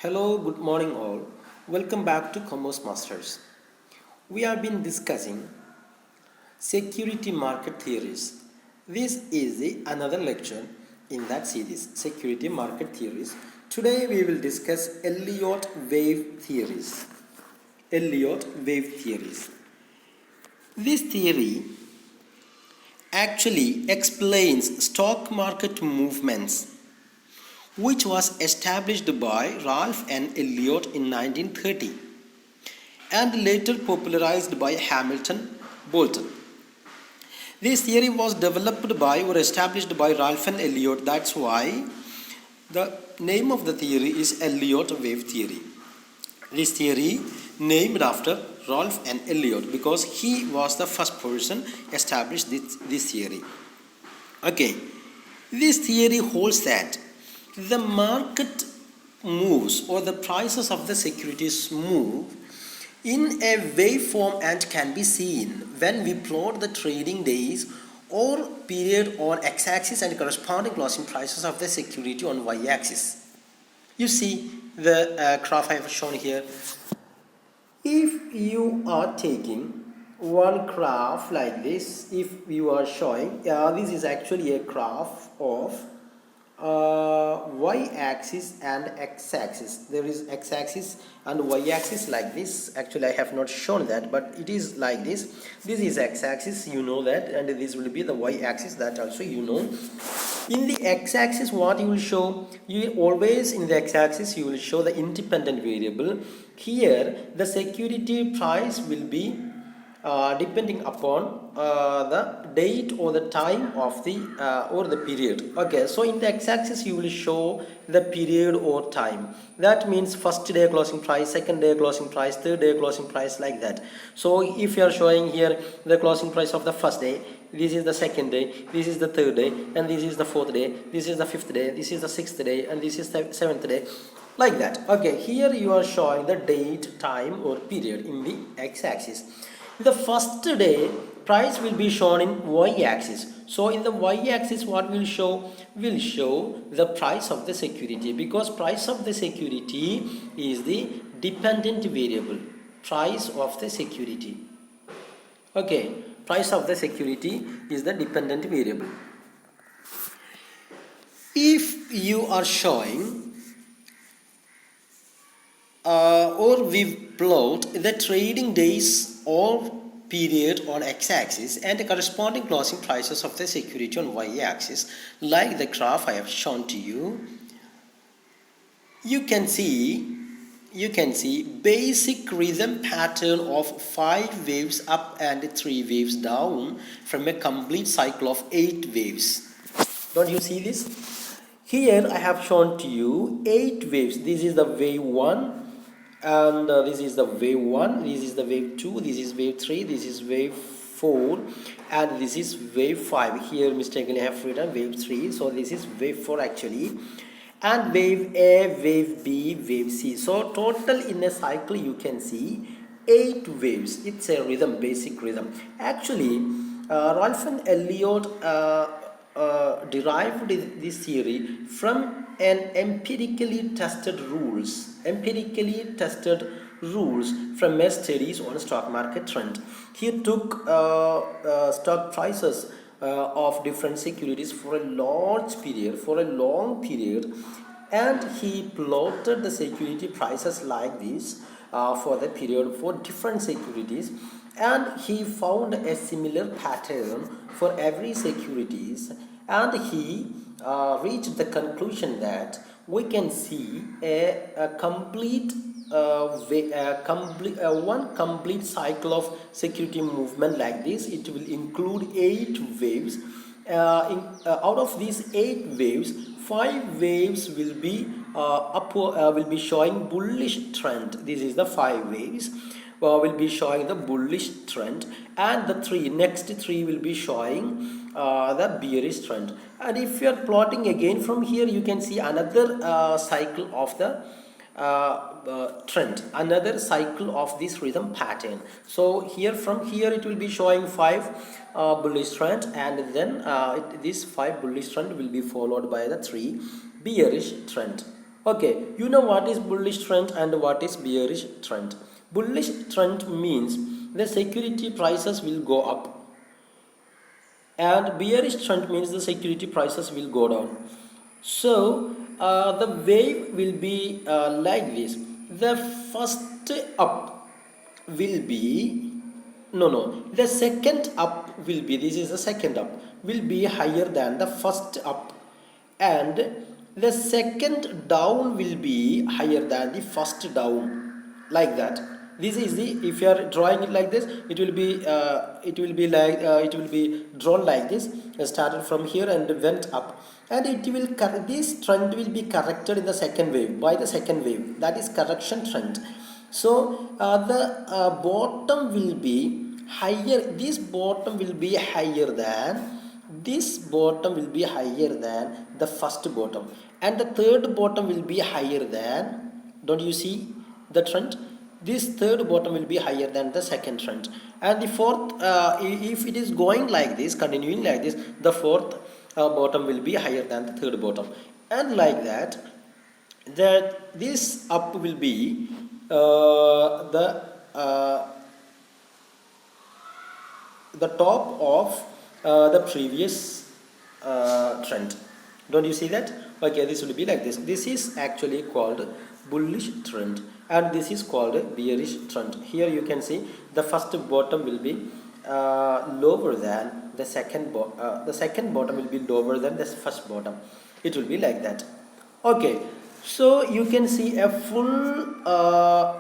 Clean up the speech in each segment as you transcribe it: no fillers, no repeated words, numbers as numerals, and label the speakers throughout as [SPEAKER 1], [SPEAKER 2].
[SPEAKER 1] Hello, good morning all. Welcome back to Commerce Masters. We have been discussing security market theories. This is another lecture in that series, security market theories. Today we will discuss Elliot wave theories. Elliot wave theories. This theory actually explains stock market movements which was established by Ralph and Elliot in 1930 and later popularized by Hamilton Bolton. This theory was developed by or established by Ralph and Elliot. That's why the name of the theory is Elliot wave theory. This theory named after Ralph and Elliot because he was the first person established this theory. Okay, this theory holds that the market moves or the prices of the securities move in a waveform and can be seen when we plot the trading days or period on x-axis and corresponding closing prices of the security on y-axis. You see the graph I have shown here. If you are taking one graph like this, if you are showing, this is actually a graph of y-axis and x-axis. There is x-axis and y-axis like this. Actually I have not shown that, but it is like this. This is x-axis, you know that, and this will be the y-axis, that also you know. In the x-axis what you will show, you always in the x-axis you will show the independent variable. Here the security price will be depending upon the date or the time of the or the period. Okay, so in the x-axis you will show the period or time. That means first day closing price, second day closing price, third day closing price, like that. So if you are showing here the closing price of the first day, this is the second day, this is the third day, and this is the fourth day, this is the fifth day, this is the sixth day, and this is the seventh day, like that. Okay, here you are showing the date, time or period in the x-axis. The first day price will be shown in y-axis. So in the y-axis what will show? Will show the price of the security, because price of the security is the dependent variable. Price of the security. Okay, price of the security is the dependent variable. If you are showing or we plot the trading days or period on x-axis and the corresponding closing prices of the security on y-axis, like the graph I have shown to you, you can see basic rhythm pattern of 5 waves up and 3 waves down from a complete cycle of 8 waves. Don't you see this? Here I have shown to you 8 waves. This is the wave 1. And this is the wave 1, this is the wave 2, this is wave 3, this is wave 4, and this is wave 5. Here mistakenly I have written wave 3, so this is wave 4 actually, and wave A, wave B, wave C. So total in a cycle you can see 8 waves. It's a rhythm, basic rhythm. Actually Ralph and Elliot derived this theory from an empirically tested rules from a studies on stock market trend. He took stock prices of different securities for a long period, and he plotted the security prices like this for the period for different securities, and he found a similar pattern for every securities, and he reached the conclusion that we can see one complete cycle of security movement like this. It will include 8 waves. Out of these 8 waves, 5 waves will be will be showing bullish trend. This is the 5 waves. Will be showing the bullish trend, and the next three will be showing the bearish trend. And if you are plotting again from here, you can see another cycle of the trend, another cycle of this rhythm pattern. So here, from here, it will be showing 5 bullish trend, and then this 5 bullish trend will be followed by the 3 bearish trend. Okay, you know what is bullish trend and what is bearish trend. Bullish trend means the security prices will go up, and bearish trend means the security prices will go down. So the wave will be like this. The first up will be, no, the second up will be, this is the second up, will be higher than the first up, and the second down will be higher than the first down, like that. This is the, if you are drawing it like this, it will be it will be drawn like this. Started from here and went up, and it will, this trend will be corrected in the second wave, by the second wave, that is correction trend. So the bottom will be higher, this bottom will be higher than, this bottom will be higher than the first bottom, and the third bottom will be higher than, don't you see the trend? This third bottom will be higher than the second trend, and the fourth, if it is going like this, continuing like this, the fourth bottom will be higher than the third bottom, and like that, that this up will be uh, the top of the previous trend. Don't you see that? Okay, this will be like this. This is actually called bullish trend, and this is called bearish trend. Here you can see the first bottom will be lower than the second bottom will be lower than the first bottom. It will be like that. Okay, so you can see a full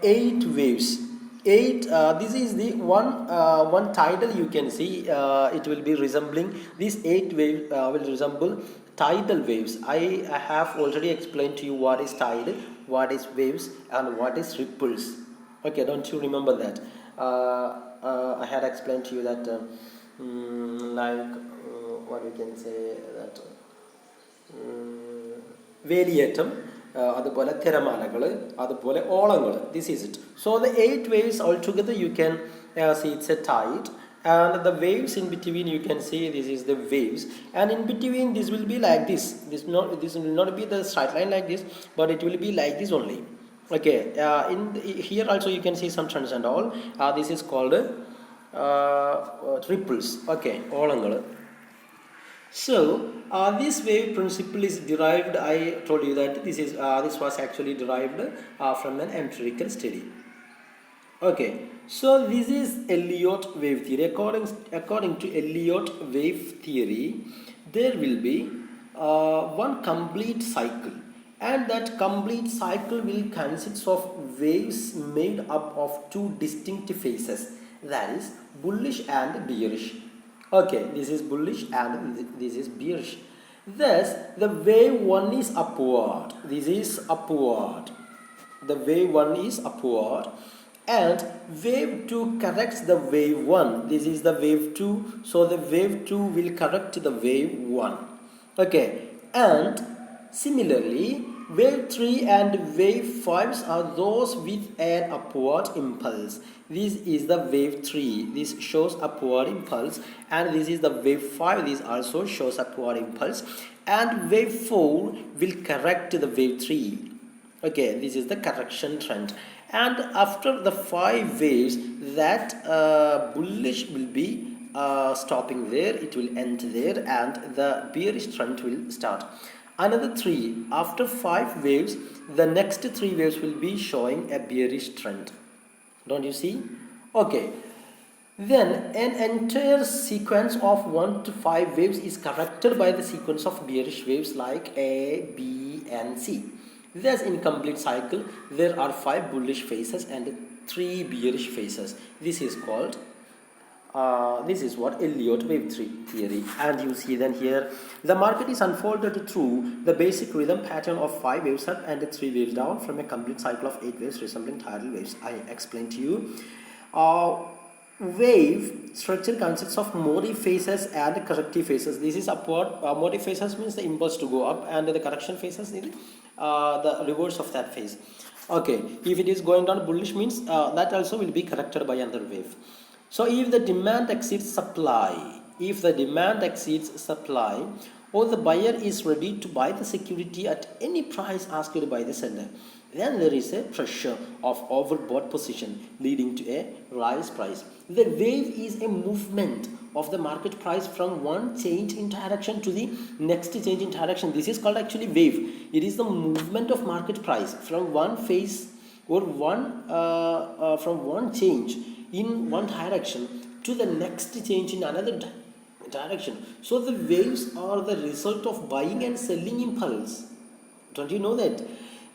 [SPEAKER 1] 8 waves. This is the one tidal. You can see it will be resembling, these 8 waves will resemble tidal waves. I have already explained to you what is tide, what is waves, and what is ripples. Okay, don't you remember that? I had explained to you that what we can say, that വേലിയേറ്റം, അതുപോലെ തിരമാലകൾ, അതുപോലെ ഓളങ്ങൾ. This is it. So the 8 waves altogether you can see it's a tide, and the waves in between you can see this is the waves, and in between this will be like this. This will not be the straight line like this, but it will be like this only. Okay, here also you can see some trends and all. This is called ripples. Okay, ഓളങ്ങൾ. So this wave principle is derived, I told you that this was actually derived from an empirical study. Okay, so this is Elliot wave theory. According to Elliot wave theory, there will be one complete cycle, and that complete cycle will consist of waves made up of 2 distinct phases, that is bullish and bearish. Okay, this is bullish and this is bearish. Thus, the wave 1 is upward. This is upward. The wave 1 is upward, and wave 2 corrects the wave 1. This is the wave 2. So the wave 2 will correct the wave 1. Okay, and similarly, wave 3 and wave 5 are those with an upward impulse. This is the wave 3. This shows upward impulse, and this is the wave 5. This also shows upward impulse, and wave 4 will correct the wave 3. Okay, this is the correction trend, and after the 5 waves, that bullish will be stopping there. It will end there, and the bearish trend will start. Another 3, after 5 waves, the next 3 waves will be showing a bearish trend. Don't you see? Okay, then an entire sequence of 1 to 5 waves is corrected by the sequence of bearish waves like A, B, and C. Thus, in complete cycle, there are 5 bullish phases and 3 bearish phases. This is called this is what Elliot wave theory. And you see then here, the market is unfolded through the basic rhythm pattern of 5 waves up and 3 waves down from a complete cycle of 8 waves resembling tidal waves. I explained to you. Wave structure consists of motive phases and corrective phases. This is upward. Motive phases means the impulse to go up, and the correction phases is the reverse of that phase. Okay, if it is going down, bullish means that also will be corrected by another wave. So if the demand exceeds supply, or the buyer is ready to buy the security at any price asked by the seller, then there is a pressure of overbought position leading to a rise price. The wave is a movement of the market price from one change in direction to the next change in direction. This is called actually wave. It is the movement of market price from one phase or from one change in one direction to the next change in another direction. So the waves are the result of buying and selling impulse. Don't you know that?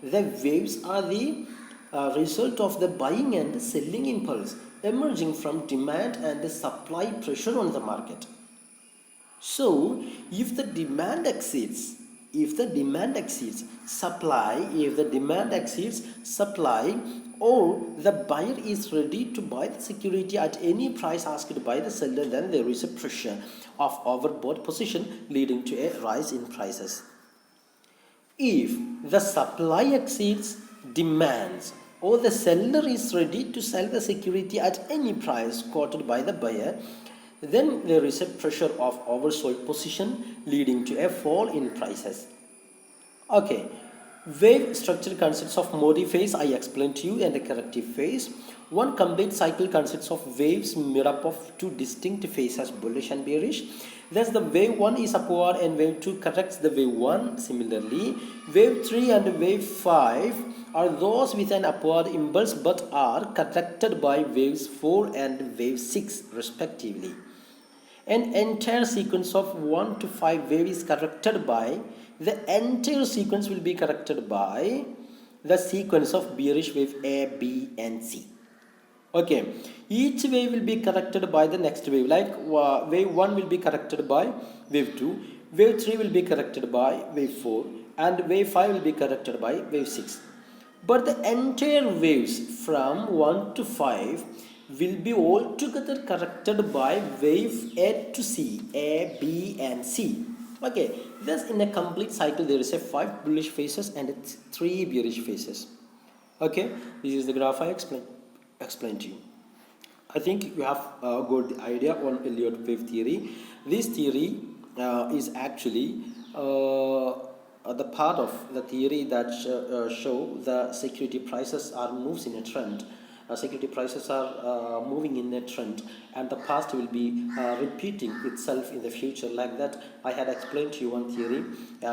[SPEAKER 1] The waves are the result of the buying and selling impulse emerging from demand and supply pressure on the market. So if the demand exceeds supply, or the buyer is ready to buy the security at any price asked by the seller, then there is a pressure of overbought position leading to a rise in prices. If the supply exceeds demands, or the seller is ready to sell the security at any price quoted by the buyer, then there is a pressure of oversold position leading to a fall in prices. Okay, wave structure consists of motive phase, I explained to you, and a corrective phase. One combined cycle consists of waves made up of two distinct phases, bullish and bearish. Thus, the wave 1 is upward and wave 2 corrects the wave 1. Similarly, wave 3 and wave 5 are those with an upward impulse but are corrected by waves 4 and wave 6 respectively. An entire sequence of 1 to 5 wave is corrected by, the entire sequence will be corrected by the sequence of bearish wave A, B and C. Okay, each wave will be corrected by the next wave, like wave 1 will be corrected by wave 2, wave 3 will be corrected by wave 4 and wave 5 will be corrected by wave 6. But the entire waves from 1 to 5 will be altogether corrected by wave A to C, A, B and C. Okay, thus in a complete cycle there is a 5 bullish phases and 3 bearish phases. Okay, this is the graph I explained to you. I think you have got the idea on Elliot wave theory. This theory is actually the part of the theory that show the security prices are moves in a trend. Security prices are moving in a trend, and the past will be repeating itself in the future. Like that, I had explained to you one theory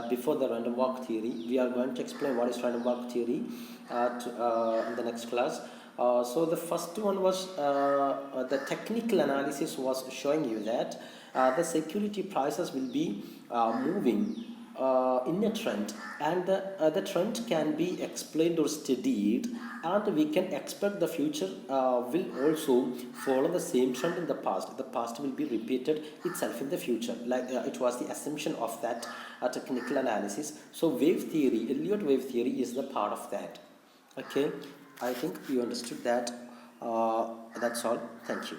[SPEAKER 1] before the random walk theory. We are going to explain what is random walk theory in the next class. So the first one was the technical analysis was showing you that the security prices will be moving in a trend, and the trend can be explained or studied, and we can expect the future will also follow the same trend in the past. The past will be repeated itself in the future, like it was the assumption of that technical analysis. So wave theory, Elliot wave theory is the part of that. Okay, I think you understood that. That's all. Thank you.